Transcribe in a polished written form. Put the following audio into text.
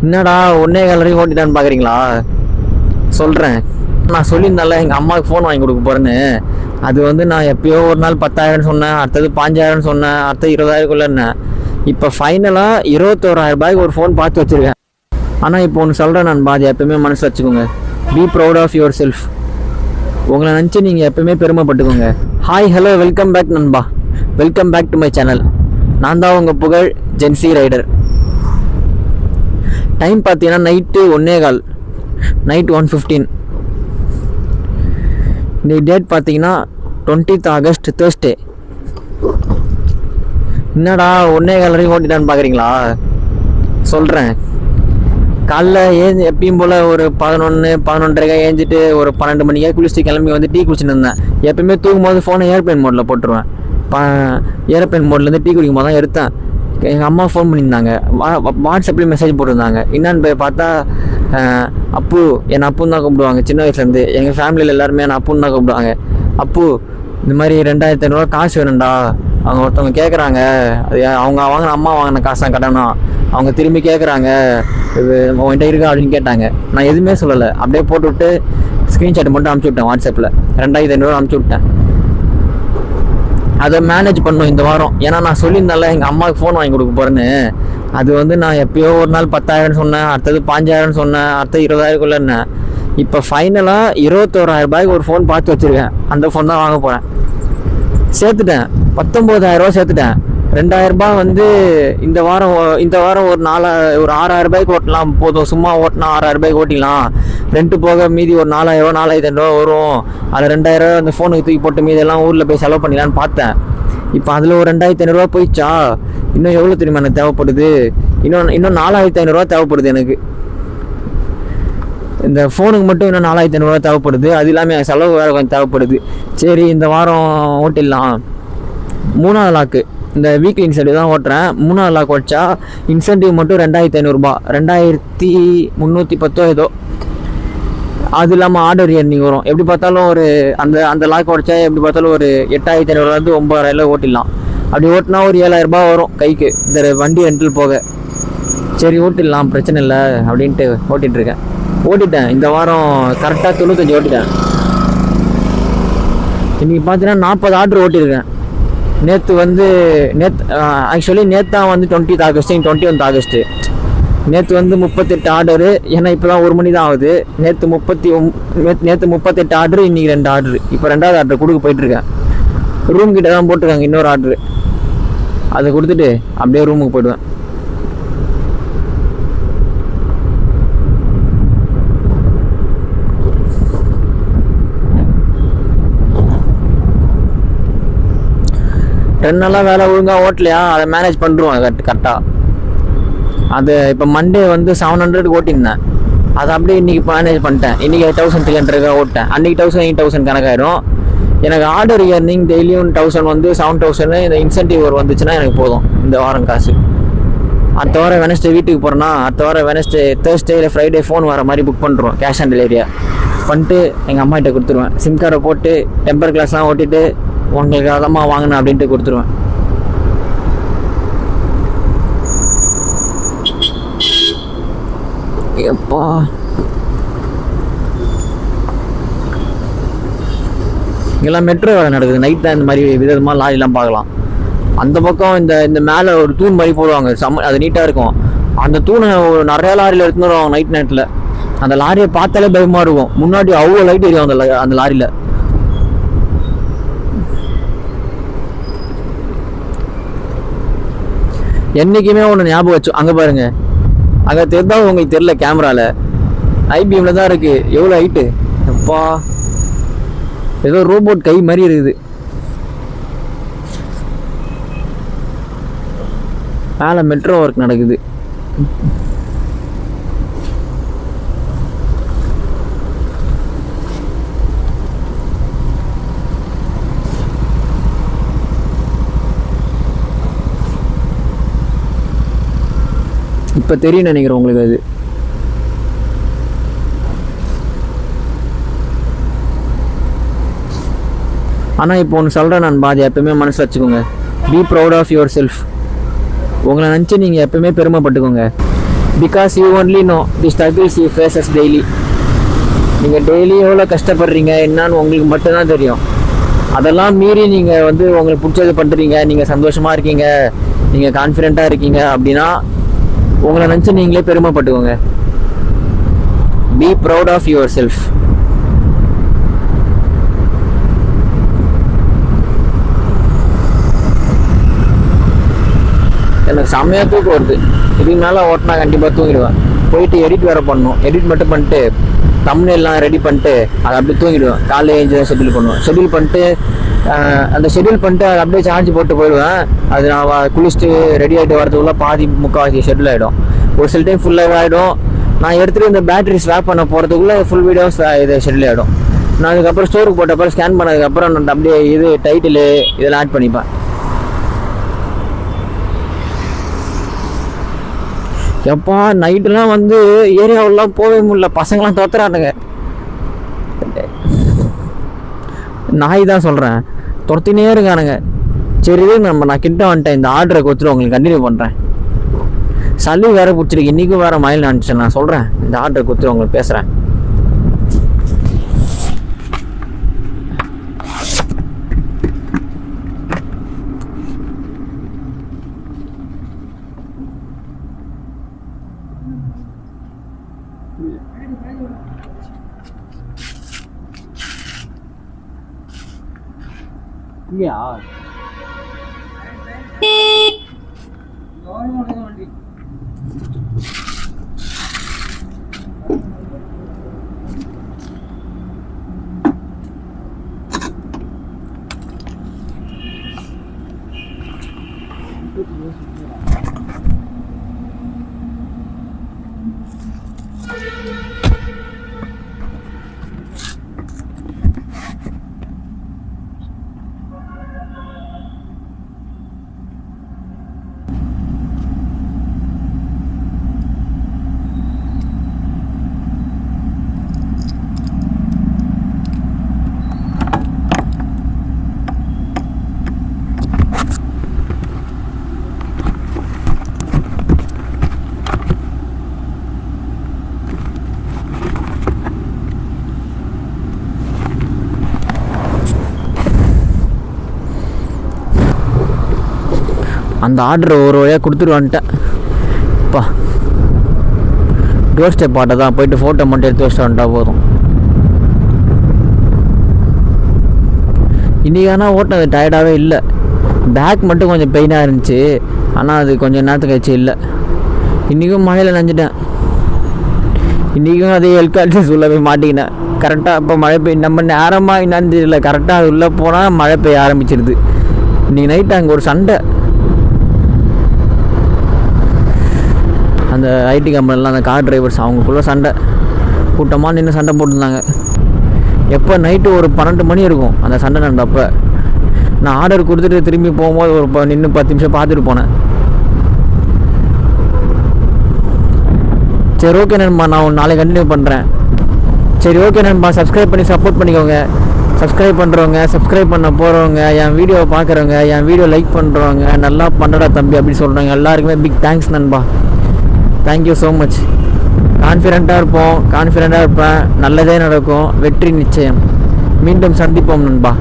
என்னடா ஒன்னே கலரி ஓட்டிட்டான்னு பார்க்குறீங்களா? சொல்கிறேன். நான் சொல்லியிருந்தால எங்கள் அம்மாவுக்கு ஃபோன் வாங்கி கொடுக்க போகிறேன்னு. அது வந்து நான் எப்பயோ ஒரு நாள் 10,000 சொன்னேன், அடுத்தது 5,000 சொன்னேன், அடுத்தது 20,000 இப்போ ஃபைனலாக 21,000 ஒரு ஃபோன் பார்த்து வச்சுருக்கேன். ஆனால் இப்போ ஒன்று சொல்கிறேன் நண்பா, அது எப்பவுமே மனசில் வச்சுக்கோங்க. Be proud of yourself. உங்களை நினச்சி நீங்கள் எப்பவுமே பெருமைப்பட்டுக்கோங்க. ஹாய் ஹலோ வெல்கம் பேக் நண்பா, welcome back to my channel. நான் தான் உங்கள் புகழ் ஜென்சி ரைடர். டைம் பார்த்தீங்கன்னா நைட்டு 1:15, நைட் 1:15. இந்த டேட் பார்த்தீங்கன்னா 20th August Thursday. என்னடா 1:15 ஓட்டிட்டான்னு பார்க்குறீங்களா? சொல்கிறேன். காலைல எப்பயும் போல் ஒரு 11-11:30 ஏஞ்சிட்டு ஒரு 12 மணிக்கே குளிச்சுட்டு கிளம்பி வந்து டீ குடிச்சுன்னு இருந்தேன். எப்பயுமே தூங்கும்போது ஃபோனை ஏர்பிளைன் மோடில் போட்டுருவேன். ஏர்பிளைன் மோட்லேருந்து டீ குடிக்கும் போது தான் எடுத்தேன். எங்கள் அம்மா ஃபோன் பண்ணியிருந்தாங்க, வாட்ஸ்அப்லேயும் மெசேஜ் போட்டிருந்தாங்க. என்னான்னு போய் பார்த்தா அப்பு, என்னை அப்புன்னு தான் கூப்பிடுவாங்க சின்ன வயசுலேருந்து. எங்கள் ஃபேமிலியில் எல்லாருமே என்னை அப்புன்னு தான் கூப்பிடுவாங்க. அப்பு, இந்த மாதிரி 2,500 காசு வேணும்டா, அவங்க ஒருத்தவங்க கேட்குறாங்க, அது அவங்க வாங்கின அம்மா வாங்கின காசு கடனா, அவங்க திரும்பி கேட்குறாங்க, இது உன்கிட்ட இருக்கா அப்படின்னு கேட்டாங்க. நான் எதுவுமே சொல்லலை, அப்படியே போட்டு விட்டு ஸ்க்ரீன்ஷாட் மட்டும் அனுப்பிச்சி விட்டேன். வாட்ஸ்அப்பில் 2,500 அனுப்பிச்சி விட்டேன். அதை மேனேஜ் பண்ணணும் இந்த வாரம். ஏன்னா நான் சொல்லியிருந்தால எங்கள் அம்மாவுக்கு ஃபோன் வாங்கி கொடுக்க போகிறேன்னு. அது வந்து நான் எப்பயோ ஒரு நாள் 10,000 சொன்னேன், அடுத்தது 5,000 சொன்னேன், அடுத்தது 20,000 இப்போ ஃபைனலாக 21,000 ஒரு ஃபோன் பார்த்து வச்சுருக்கேன். அந்த ஃபோன் தான் வாங்க போகிறேன். சேர்த்துட்டேன், 19,000 சேர்த்துட்டேன். 2,000 வந்து இந்த வாரம் ஒரு 6,000 ஓட்டலாம். போதும், சும்மா ஓட்டினா 6,000 ஓட்டிக்கலாம். ரெண்ட்டு போக மீதி ஒரு 4,000 4,500 வரும். அதில் 2,000 அந்த ஃபோனுக்கு தூக்கி போட்டு மீதி எல்லாம் ஊரில் போய் செலவு பண்ணிடலான்னு பார்த்தேன். இப்போ அதில் ஒரு 2,500 போயிடுச்சா? இன்னும் எவ்வளோ தெரியுமா எனக்கு தேவைப்படுது? இன்னும் 4,500 தேவைப்படுது எனக்கு. இந்த ஃபோனுக்கு மட்டும் இன்னும் 4,500 தேவைப்படுது. அது இல்லாமல் செலவு வேறு கொஞ்சம் தேவைப்படுது. சரி, இந்த வாரம் ஓட்டிடலாம். 3வது லாக்கு இந்த வீக்லி இன்சென்டிவ் தான் ஓட்டுறேன். 3வது லாக் ஓடிச்சா இன்சென்டிவ் மட்டும் 2,500, 2,310 ஏதோ. அது இல்லாமல் ஆர்டர் இயர்னிங் வரும். எப்படி பார்த்தாலும் ஒரு அந்த லாக் ஓடிச்சா எப்படி பார்த்தாலும் ஒரு 8,500 9,000 ஓட்டிடலாம். அப்படி ஓட்டினா ஒரு 7,000 வரும் கைக்கு, இந்த வண்டி ரெண்டில் போக. சரி ஓட்டிடலாம், பிரச்சனை இல்லை அப்படின்ட்டு ஓட்டிகிட்ருக்கேன். ஓட்டிட்டேன் இந்த வாரம் கரெக்டாக 95 ஓட்டிட்டேன். இன்றைக்கி பார்த்தீங்கன்னா 40 ஆர்டர் ஓட்டியிருக்கேன். ஆக்சுவலி நேற்று தான் வந்து 20th August, 21th August. நேற்று வந்து 38 ஆர்டரு. ஏன்னா இப்போ தான் 1 மணி தான் ஆகுது. நேற்று 38 ஆர்டரு, இன்றைக்கி 2 ஆர்டரு. இப்போ 2வது ஆர்டர் கொடுக்க போயிட்டுருக்கேன். ரூம் கிட்ட தான் போட்டிருக்காங்க இன்னொரு ஆர்டரு. அதை கொடுத்துட்டு அப்படியே ரூமுக்கு போயிடுவேன். ரெண்டு நாளாக வேலை ஒழுங்காக ஓட்டலையா, அதை மேனேஜ் பண்ணுருவோம் கரெக்டாக. அது இப்போ மண்டே வந்து 700 ஓட்டியிருந்தேன். அதை அப்படியே இன்றைக்கி மேனேஜ் பண்ணிட்டேன். இன்றைக்கி 1,300 ஓட்டேன். அன்றைக்கி 1,000 கணக்காயிரும். எனக்கு ஆர்டர் இயர்னிங் டெய்லியும் 1,000 வந்து 7,000 இந்த இன்சென்டிவ் ஒரு வந்துச்சுன்னா எனக்கு போதும் இந்த வாரம் காசு. அடுத்த வாரம் வெனஸ்டே வீட்டுக்கு போகிறேன்னா, அடுத்த வாரம் வெனஸ்டே தேர்ஸ்டே இல்லை ஃப்ரைடே ஃபோன் வர மாதிரி புக் பண்ணுறோம். கேஷ் ஆன் டெலிவரியாக பண்ணிட்டு எங்கள் அம்மா கிட்ட கொடுத்துருவேன். சிம் கார்டை போட்டு டெம்பர் கிளாஸ்லாம் ஓட்டிட்டு உங்களுக்கு அதமாக வாங்கினேன் அப்படின்ட்டு கொடுத்துருவேன். எப்பா இங்கெல்லாம் மெட்ரோ வேலை நடக்குது. நைட் தான் இந்த மாதிரி விதமாக லாரிலாம் பார்க்கலாம். அந்த பக்கம் இந்த மேலே ஒரு தூண் மாதிரி போடுவாங்க, அது நீட்டாக இருக்கும். அந்த தூணை நிறையா லாரியில் எடுத்துன்னு வருவாங்க நைட்டில். அந்த லாரியை பார்த்தாலே பயமாக இருக்கும். முன்னாடி அவ்வளோ லைட் எரியும் அந்த லாரியில். என்றைக்குமே ஒன்று ஞாபகம் வச்சு, அங்கே பாருங்கள், அங்கே தெரிந்தாலும் உங்களுக்கு தெரில, கேமராவில் ஐபிஎம்மில் தான் இருக்குது. எவ்வளோ ஹைட்டு அப்பா, ஏதோ ரோபோட் கை மாதிரி இருக்குது. மேலே மெட்ரோ ஒர்க் நடக்குது. இப்போ தெரியும் நினைக்கிறேன் உங்களுக்கு அது. ஆனால் இப்போ ஒன்று சொல்கிறேன் நண்பா, அது எப்பவுமே மனசில் வச்சுக்கோங்க. Be proud of yourself. உங்களை நினச்சி நீங்கள் எப்பவுமே பெருமைப்பட்டுக்கோங்க. Because you only know the struggles you faces daily. நீங்கள் டெய்லி எவ்வளோ கஷ்டப்படுறீங்க என்னன்னு உங்களுக்கு மட்டும்தான் தெரியும். அதெல்லாம் மீறி நீங்கள் வந்து உங்களுக்கு பிடிச்சது பண்ணுறீங்க, நீங்கள் சந்தோஷமாக இருக்கீங்க, நீங்கள் கான்ஃபிடெண்ட்டாக இருக்கீங்க அப்படின்னா உங்களை நினச்சி நீங்களே பெருமைப்பட்டுக்கோங்க. Be proud of yourself. எனக்கு செம்மையாக தூக்கம் வருது. இதுக்கு மேலே ஓட்டினா கண்டிப்பாக தூங்கிடுவேன். போயிட்டு எடிட் வேறு பண்ணணும். எடிட் மட்டும் பண்ணிட்டு தம்ப்நெயில்லாம் ரெடி பண்ணிட்டு அதை அப்படியே தூங்கிடுவேன். காலையில் ஏஞ்சி தான் ஷெட்யூல் பண்ணுவேன். ஷெட்யூல் பண்ணிட்டு அந்த ஷெட்யூல் பண்ணிட்டு அதை அப்படியே சார்ஜ் போட்டு போயிடுவேன். அது நான் குளிச்சுட்டு ரெடி ஆகிட்டு வரதுக்குள்ள பாதி முக்கால்வாசி ஷெட்யூல் ஆகிடும். ஒரு சில டைம் ஃபுல்லாக ஆகிடும். நான் எடுத்துகிட்டு இந்த பேட்டரி ஸ்வாப் பண்ண போகிறதுக்குள்ளே ஃபுல் வீடியோஸ் இது ஷெட்யூல் ஆகிடும். நான் அதுக்கப்புறம் ஸ்டோருக்கு போட்டப்பறம் ஸ்கேன் பண்ணதுக்கப்புறம் நான் அப்படியே இது டைட்டிலு இதெல்லாம் ஆட் பண்ணிப்பேன். எப்போ நைட்டுலாம் வந்து ஏரியாவெல்லாம் போகவே முடியல, பசங்களாம் துரத்துறானுங்க. நாய் தான் சொல்கிறேன், துரத்தினே இருக்கானுங்க. சரி நான் கிட்ட வந்துட்டேன், இந்த ஆர்டரை கொடுத்துட்டு உங்களுக்கு கண்டினியூ பண்ணுறேன். சளி வேறு பிடிச்சிருக்கு, இன்றைக்கும் வேறு மயில் நினச்சேன். நான் சொல்கிறேன், இந்த ஆர்டரை கொடுத்துட்டு உங்களுக்கு பேசுகிறேன். இல்லையா அந்த ஆர்டர் ஒரு வழியாக கொடுத்துட்டு வந்துட்டேன். அப்பா டோர் ஸ்டெப் ஆட்டை தான் போயிட்டு ஃபோட்டோ மட்டும் எடுத்து வச்சுட்டு வந்துட்டா போதும். இன்றைக்கி ஆனால் ஓட்டினது டயர்டாகவே இல்லை. பேக் மட்டும் கொஞ்சம் பெயினாக இருந்துச்சு, ஆனால் அது கொஞ்சம் நேரத்துக்கு கழிச்சு இல்லை. இன்றைக்கும் மழையில் நனைஞ்சிட்டேன். இன்றைக்கும் அதே எல்கால்சிஸ் உள்ளே போய் மாட்டிக்கினேன். கரெக்டாக இப்போ மழை பெய்யும், நம்ம நேரமாக என்னன்னு தெரியல, கரெக்டாக அது உள்ளே போனால் மழை பெய்ய ஆரம்பிச்சிருது. இன்றைக்கி நைட்டு அங்கே ஒரு சண்டை. அந்த ஐடி கம்பெனிலாம் அந்த கார் டிரைவர்ஸ் அவங்களுக்குள்ள சண்டை, கூட்டமாக நின்று சண்டை போட்டுருந்தாங்க. எப்போ நைட்டு ஒரு 12 மணி இருக்கும் அந்த சண்டை நடந்தப்போ. நான் ஆர்டர் கொடுத்துட்டு திரும்பி போகும்போது ஒரு நின்று 10 நிமிஷம் பார்த்துட்டு போனேன். சரி ஓகே நண்பா, நான் ஒரு நாளைக்கு கண்டினியூ பண்ணுறேன். சரி ஓகே நண்பா, சப்ஸ்கிரைப் பண்ணி சப்போர்ட் பண்ணிக்கோங்க. சப்ஸ்கிரைப் பண்ணுறவங்க, சப்ஸ்கிரைப் பண்ண போகிறவங்க, என் வீடியோவை பார்க்குறவங்க, என் வீடியோ லைக் பண்ணுறவங்க, நல்லா பண்ணடா தம்பி அப்படின்னு சொல்கிறாங்க எல்லாருக்குமே பிக் தேங்க்ஸ் நண்பா. Thank you so much. கான்ஃபிடெண்ட்டாக இருப்போம், கான்ஃபிடெண்ட்டாக இருப்பேன், நல்லதே நடக்கும், வெற்றி நிச்சயம். மீண்டும் சந்திப்போம் நண்பா.